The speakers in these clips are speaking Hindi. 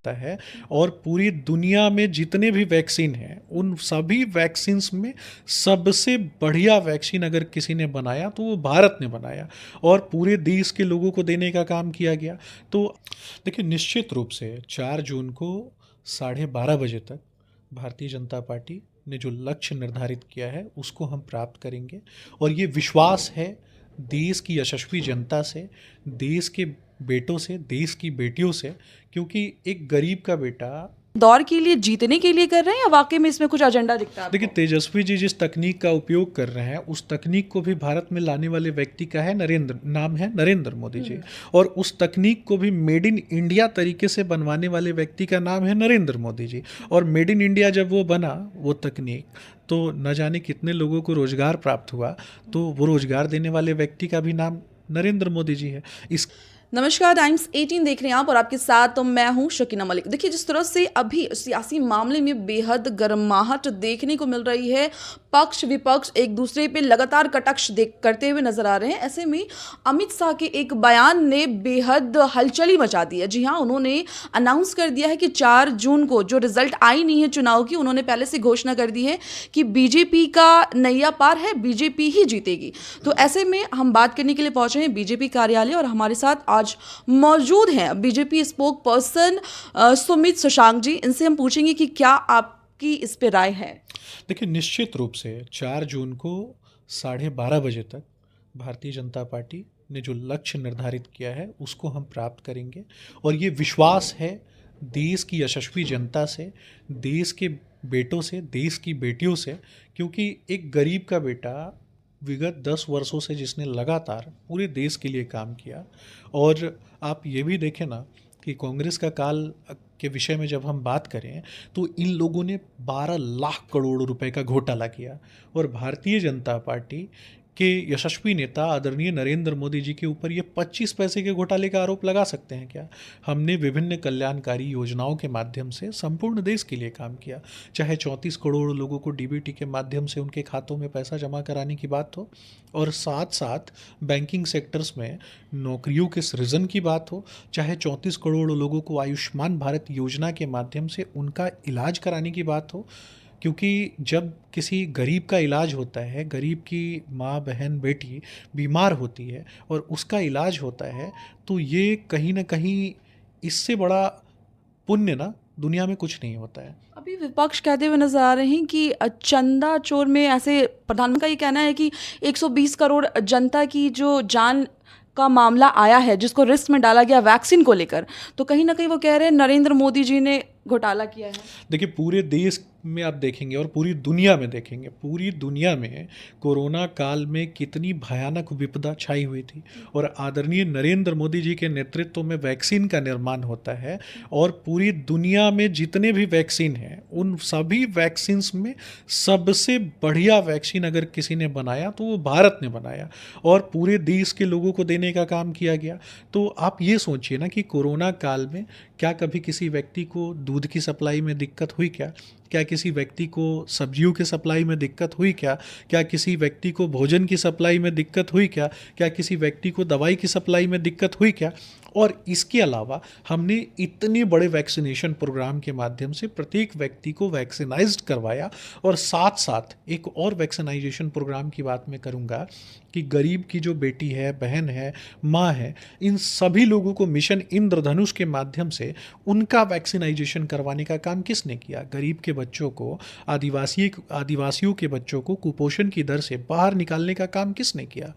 होता है और पूरी दुनिया में जितने भी वैक्सीन हैं उन सभी वैक्सीन्स में सबसे बढ़िया वैक्सीन अगर किसी ने बनाया तो वो भारत ने बनाया और पूरे देश के लोगों को देने का काम किया गया। तो देखिए, निश्चित रूप से 4 जून को 12:30 बजे तक भारतीय जनता पार्टी ने जो लक्ष्य निर्धारित किया है उसको हम प्राप्त करेंगे और ये विश्वास है देश की यशस्वी जनता से, देश के बेटों से, देश की बेटियों से, क्योंकि एक गरीब का बेटा दौर के लिए, जीतने के लिए कर रहे हैं या वाकई में इसमें कुछ एजेंडा दिखता है? देखिए, तेजस्वी जी जिस तकनीक का उपयोग कर रहे हैं उस तकनीक को भी भारत में लाने वाले व्यक्ति का है नाम है नरेंद्र मोदी जी, और उस तकनीक को भी मेड इन इंडिया तरीके से बनवाने वाले व्यक्ति का नाम है नरेंद्र मोदी जी। और मेड इन इंडिया जब वो बना वो तकनीक, तो न जाने कितने लोगों को रोजगार प्राप्त हुआ, तो वो रोजगार देने वाले व्यक्ति का भी नाम नरेंद्र मोदी जी है। इस नमस्कार, टाइम्स 18 देख रहे हैं आप और आपके साथ तो मैं हूं शकीना मलिक। देखिए, जिस तरह से अभी सियासी मामले में बेहद गर्माहट देखने को मिल रही है, पक्ष विपक्ष एक दूसरे पे लगातार कटाक्ष करते हुए नजर आ रहे हैं। ऐसे में अमित शाह के एक बयान ने बेहद हलचली मचा दी है। जी हाँ, उन्होंने अनाउंस कर दिया है कि 4 जून को जो रिजल्ट आई नहीं है चुनाव की, उन्होंने पहले से घोषणा कर दी है कि बीजेपी का नैया पार है, बीजेपी ही जीतेगी। तो ऐसे में हम बात करने के लिए पहुंचे हैं बीजेपी कार्यालय और हमारे साथ आज मौजूद हैं BJP spokesperson Sumit Shashank ji. इनसे हम पूछेंगे कि क्या आपकी इस पे राय है। देखिए, निश्चित रूप से 4 जून को 12:30 बजे तक भारतीय जनता पार्टी ने जो लक्ष्य निर्धारित किया है उसको हम प्राप्त करेंगे और ये विश्वास है देश की यशस्वी जनता से, देश के बेटों से, देश की बेटियों से, क्योंकि एक गरीब का बेटा विगत 10 वर्षों से जिसने लगातार पूरे देश के लिए काम किया। और आप ये भी देखें ना कि कांग्रेस का काल के विषय में जब हम बात करें तो इन लोगों ने 12 लाख करोड़ रुपए का घोटाला किया और भारतीय जनता पार्टी के यशस्वी नेता आदरणीय नरेंद्र मोदी जी के ऊपर ये 25 पैसे के घोटाले का आरोप लगा सकते हैं क्या? हमने विभिन्न कल्याणकारी योजनाओं के माध्यम से संपूर्ण देश के लिए काम किया, चाहे 34 करोड़ लोगों को डीबीटी के माध्यम से उनके खातों में पैसा जमा कराने की बात हो, और साथ साथ बैंकिंग सेक्टर्स में नौकरियों के सृजन की बात हो, चाहे 34 करोड़ लोगों को आयुष्मान भारत योजना के माध्यम से उनका इलाज कराने की बात हो। क्योंकि जब किसी गरीब का इलाज होता है, गरीब की माँ, बहन, बेटी बीमार होती है और उसका इलाज होता है, तो ये कहीं ना कहीं इससे बड़ा पुण्य ना दुनिया में कुछ नहीं होता है। अभी विपक्ष कहते हुए नजर आ रहे हैं कि चंदा चोर में, ऐसे प्रधानमंत्री का ये कहना है कि 120 करोड़ जनता की जो जान का मामला आया है, जिसको रिस्क में डाला गया वैक्सीन को लेकर, तो कहीं ना कहीं वो कह रहे हैं नरेंद्र मोदी जी ने घोटाला किया है। देखिए, पूरे देश में आप देखेंगे और पूरी दुनिया में देखेंगे, पूरी दुनिया में कोरोना काल में कितनी भयानक विपदा छाई हुई थी और आदरणीय नरेंद्र मोदी जी के नेतृत्व में वैक्सीन का निर्माण होता है और पूरी दुनिया में जितने भी वैक्सीन हैं उन सभी वैक्सीन्स में सबसे बढ़िया वैक्सीन अगर किसी ने बनाया तो वो भारत ने बनाया और पूरे देश के लोगों को देने का काम किया गया। तो आप ये सोचिए ना कि कोरोना काल में क्या कभी किसी व्यक्ति को दूध की सप्लाई में दिक्कत हुई क्या किसी व्यक्ति को सब्जियों की सप्लाई में दिक्कत हुई क्या किसी व्यक्ति को भोजन की सप्लाई में दिक्कत हुई क्या किसी व्यक्ति को दवाई की सप्लाई में दिक्कत हुई क्या? और इसके अलावा हमने इतने बड़े वैक्सीनेशन प्रोग्राम के माध्यम से प्रत्येक व्यक्ति को वैक्सीनाइज्ड करवाया और साथ साथ एक और वैक्सीनाइजेशन प्रोग्राम की बात मैं करूँगा कि गरीब की जो बेटी है, बहन है, माँ है, इन सभी लोगों को मिशन इंद्रधनुष के माध्यम से उनका वैक्सीनाइजेशन करवाने का काम किसने किया? गरीब के बच्चों को, आदिवासियों के बच्चों को कुपोषण की दर से बाहर निकालने का काम किसने किया?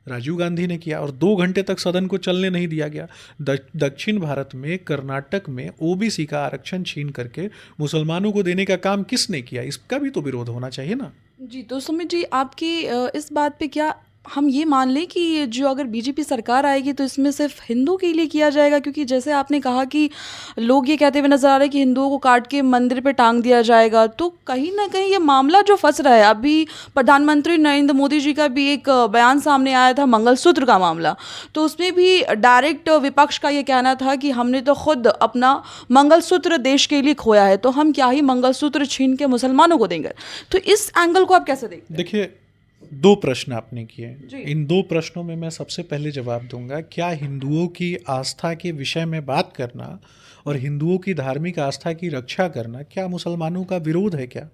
राजीव गांधी ने किया और 2 घंटे तक सदन को चलने नहीं दिया गया। दक्षिण भारत में, कर्नाटक में ओबीसी का आरक्षण छीन करके मुसलमानों को देने का काम किसने किया? इसका भी तो विरोध होना चाहिए ना। जी, तो सुमित जी, आपकी इस बात पे क्या हम ये मान लें कि जो अगर बीजेपी सरकार आएगी तो इसमें सिर्फ हिंदू के लिए किया जाएगा? क्योंकि जैसे आपने कहा कि लोग ये कहते हुए नजर आ रहे हैं कि हिंदुओं को काट के मंदिर पे टांग दिया जाएगा, तो कहीं ना कहीं ये मामला जो फंस रहा है, अभी प्रधानमंत्री नरेंद्र मोदी जी का भी एक बयान सामने आया था मंगलसूत्र का मामला, तो उसमें भी डायरेक्ट विपक्ष का ये कहना था कि हमने तो खुद अपना मंगलसूत्र देश के लिए खोया है, तो हम क्या ही मंगलसूत्र छीन के मुसलमानों को देंगे। तो इस एंगल को आप कैसे देखते हैं? देखिए, दो प्रश्न आपने किए। जी। इन दो प्रश्नों में मैं सबसे पहले जवाब दूंगा, क्या हिंदुओं की आस्था के विषय में बात करना और हिंदुओं की धार्मिक आस्था की रक्षा करना क्या मुसलमानों का विरोध है क्या?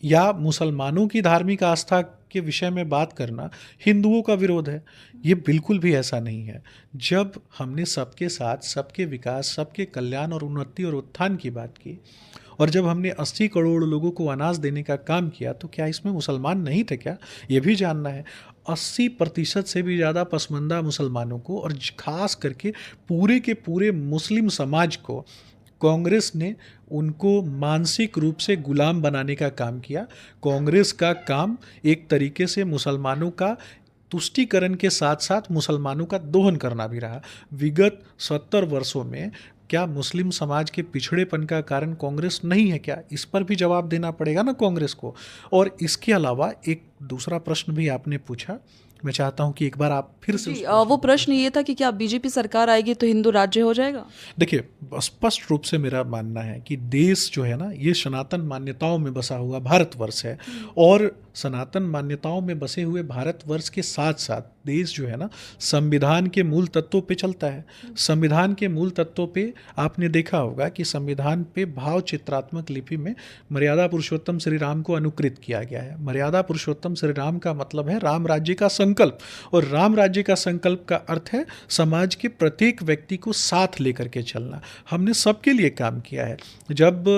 या मुसलमानों की धार्मिक आस्था के विषय में बात करना हिंदुओं का विरोध है? ये बिल्कुल भी ऐसा नहीं है। जब हमने सबके साथ, सबके विकास, सबके कल्याण और उन्नति और उत्थान की बात की, और जब हमने 80 करोड़ लोगों को अनाज देने का काम किया, तो क्या इसमें मुसलमान नहीं थे क्या? ये भी जानना है। 80% से भी ज़्यादा पसमानदा मुसलमानों को, और खास करके पूरे के पूरे मुस्लिम समाज को, कांग्रेस ने उनको मानसिक रूप से गुलाम बनाने का काम किया। कांग्रेस का काम एक तरीके से मुसलमानों का तुष्टीकरण के साथ साथ मुसलमानों का दोहन करना भी रहा। विगत 70 वर्षों में क्या मुस्लिम समाज के पिछड़ेपन का कारण कांग्रेस नहीं है क्या? इस पर भी जवाब देना पड़ेगा ना कांग्रेस को। और इसके अलावा एक दूसरा प्रश्न भी आपने पूछा, मैं चाहता हूं कि एक बार आप फिर से जी, वो प्रश्न ये था कि क्या बीजेपी सरकार आएगी तो हिंदू राज्य हो जाएगा? देखिए, स्पष्ट रूप से मेरा मानना है कि देश जो है ना, ये सनातन मान्यताओं में बसा हुआ भारतवर्ष है, और सनातन मान्यताओं में बसे हुए भारतवर्ष के साथ साथ देश जो है ना, संविधान के मूल तत्वों पे चलता है। संविधान के मूल तत्वों पे आपने देखा होगा कि संविधान पे भाव चित्रात्मक लिपि में मर्यादा पुरुषोत्तम श्री राम को अनुकृत किया गया है। मर्यादा पुरुषोत्तम श्री राम का मतलब है राम राज्य का संकल्प, और राम राज्य का संकल्प का अर्थ है समाज के प्रत्येक व्यक्ति को साथ लेकर के चलना। हमने सबके लिए काम किया है। जब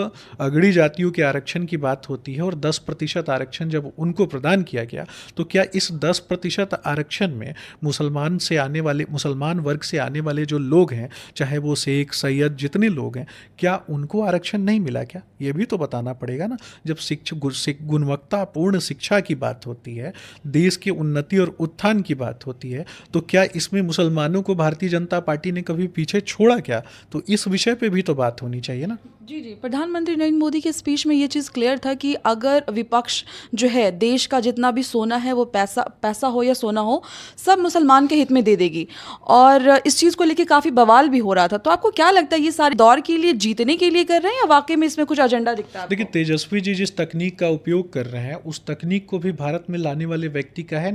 अगड़ी जातियों के आरक्षण की बात होती है और 10% आरक्षण जब उनको प्रदान किया गया, तो क्या इस 10% आरक्षण में मुसलमान वर्ग से आने वाले जो लोग हैं, चाहे वो शेख, सैयद, जितने लोग हैं, क्या उनको आरक्षण नहीं मिला क्या? ये भी तो बताना पड़ेगा ना। जब गुणवत्तापूर्ण शिक्षा की बात होती है, देश की उन्नति और उत्थान की बात होती है, तो क्या इसमें मुसलमानों को भारतीय जनता पार्टी ने कभी पीछे छोड़ा क्या? तो इस विषय पे भी तो बात होनी चाहिए ना। जी जी, प्रधानमंत्री नरेंद्र मोदी के स्पीच में ये चीज़ क्लियर था कि अगर विपक्ष जो है देश का जितना भी सोना है, वो पैसा हो या सोना हो, सब मुसलमान के हित में दे देगी, और इस चीज़ को लेके काफ़ी बवाल भी हो रहा था। तो आपको क्या लगता है, ये सारे दौर के लिए, जीतने के लिए कर रहे हैं, या वाकई में इसमें कुछ एजेंडा दिखता है आपको? देखिए, तेजस्वी जी जिस तकनीक का उपयोग कर रहे हैं, उस तकनीक को भी भारत में लाने वाले व्यक्ति का है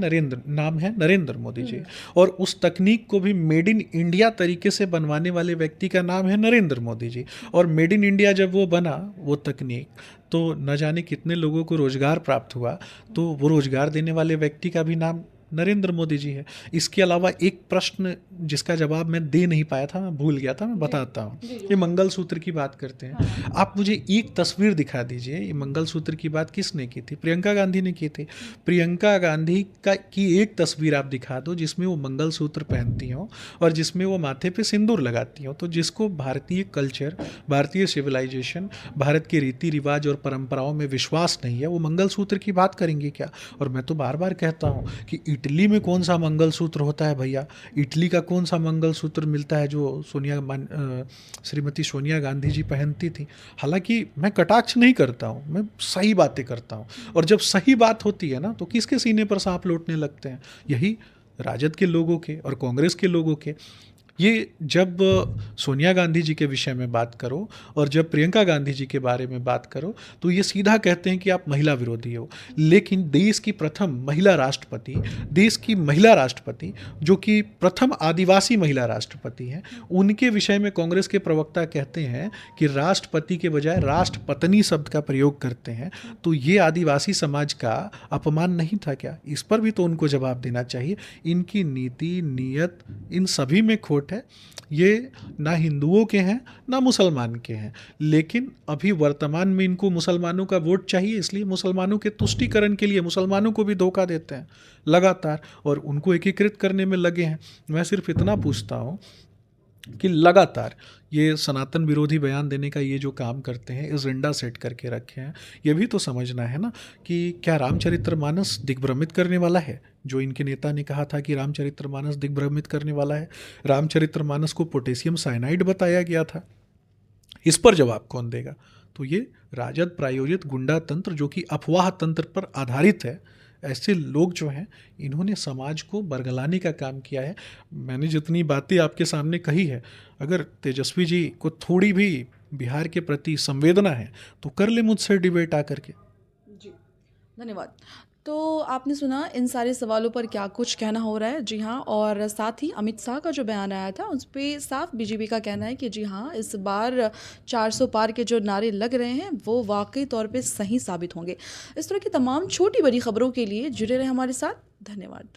नाम है नरेंद्र मोदी जी, और उस तकनीक को भी मेड इन इंडिया तरीके से बनवाने वाले व्यक्ति का नाम है नरेंद्र मोदी जी। और मेड इन इंडिया जब वो बना, वो तकनीक, तो न जाने कितने लोगों को रोजगार प्राप्त हुआ, तो वो रोजगार देने वाले व्यक्ति का भी नाम नरेंद्र मोदी जी है। इसके अलावा एक प्रश्न जिसका जवाब मैं दे नहीं पाया था, मैं भूल गया था, मैं बताता हूँ। ये मंगलसूत्र की बात करते हैं। आप मुझे एक तस्वीर दिखा दीजिए, ये मंगलसूत्र की बात किसने की थी? प्रियंका गांधी ने की थी। प्रियंका गांधी की एक तस्वीर आप दिखा दो जिसमें वो मंगलसूत्र पहनती हों और जिसमें वो माथे पे सिंदूर लगाती हों। तो जिसको भारतीय कल्चर, भारतीय सिविलाइजेशन, भारत के रीति रिवाज और परंपराओं में विश्वास नहीं है, वो मंगलसूत्र की बात करेंगे क्या? और मैं तो बार बार कहता हूँ कि इटली में कौन सा मंगलसूत्र होता है भैया? इटली का कौन सा मंगलसूत्र मिलता है जो श्रीमती सोनिया गांधी जी पहनती थी? हालांकि मैं कटाक्ष नहीं करता हूँ, मैं सही बातें करता हूँ, और जब सही बात होती है ना, तो किसके सीने पर सांप लौटने लगते हैं? यही राजद के लोगों के और कांग्रेस के लोगों के। ये जब सोनिया गांधी जी के विषय में बात करो और जब प्रियंका गांधी जी के बारे में बात करो, तो ये सीधा कहते हैं कि आप महिला विरोधी हो। लेकिन देश की प्रथम महिला राष्ट्रपति, देश की महिला राष्ट्रपति जो कि प्रथम आदिवासी महिला राष्ट्रपति हैं, उनके विषय में कांग्रेस के प्रवक्ता कहते हैं कि राष्ट्रपति के बजाय राष्ट्रपत्नी शब्द का प्रयोग करते हैं। तो ये आदिवासी समाज का अपमान नहीं था क्या? इस पर भी तो उनको जवाब देना चाहिए। इनकी नीति, नीयत, इन सभी में खोट है। ये ना हिंदुओं के हैं ना मुसलमान के हैं, लेकिन अभी वर्तमान में इनको मुसलमानों का वोट चाहिए, इसलिए मुसलमानों के तुष्टीकरण के लिए मुसलमानों को भी धोखा देते हैं लगातार, और उनको एकीकृत करने में लगे हैं। मैं सिर्फ इतना पूछता हूँ कि लगातार ये सनातन विरोधी बयान देने का ये जो काम करते हैं, एजेंडा सेट करके रखे हैं, ये भी तो समझना है ना कि क्या रामचरितमानस दिग्भ्रमित करने वाला है? जो इनके नेता ने कहा था कि रामचरितमानस दिग्भ्रमित करने वाला है, रामचरितमानस को पोटेशियम साइनाइड बताया गया था। इस पर जवाब कौन देगा? तो ये राजद प्रायोजित गुंडा तंत्र, जो कि अफवाह तंत्र पर आधारित है, ऐसे लोग जो हैं, इन्होंने समाज को बरगलाने का काम किया है। मैंने जितनी बातें आपके सामने कही है, अगर तेजस्वी जी को थोड़ी भी बिहार के प्रति संवेदना है तो कर ले मुझसे डिबेट आकर के। जी, धन्यवाद। तो आपने सुना इन सारे सवालों पर क्या कुछ कहना हो रहा है। जी हाँ, और साथ ही अमित शाह का जो बयान आया था उस पे साफ बीजेपी का कहना है कि जी हाँ, इस बार 400 पार के जो नारे लग रहे हैं वो वाकई तौर पे सही साबित होंगे। इस तरह की तमाम छोटी बड़ी खबरों के लिए जुड़े रहे हमारे साथ। धन्यवाद।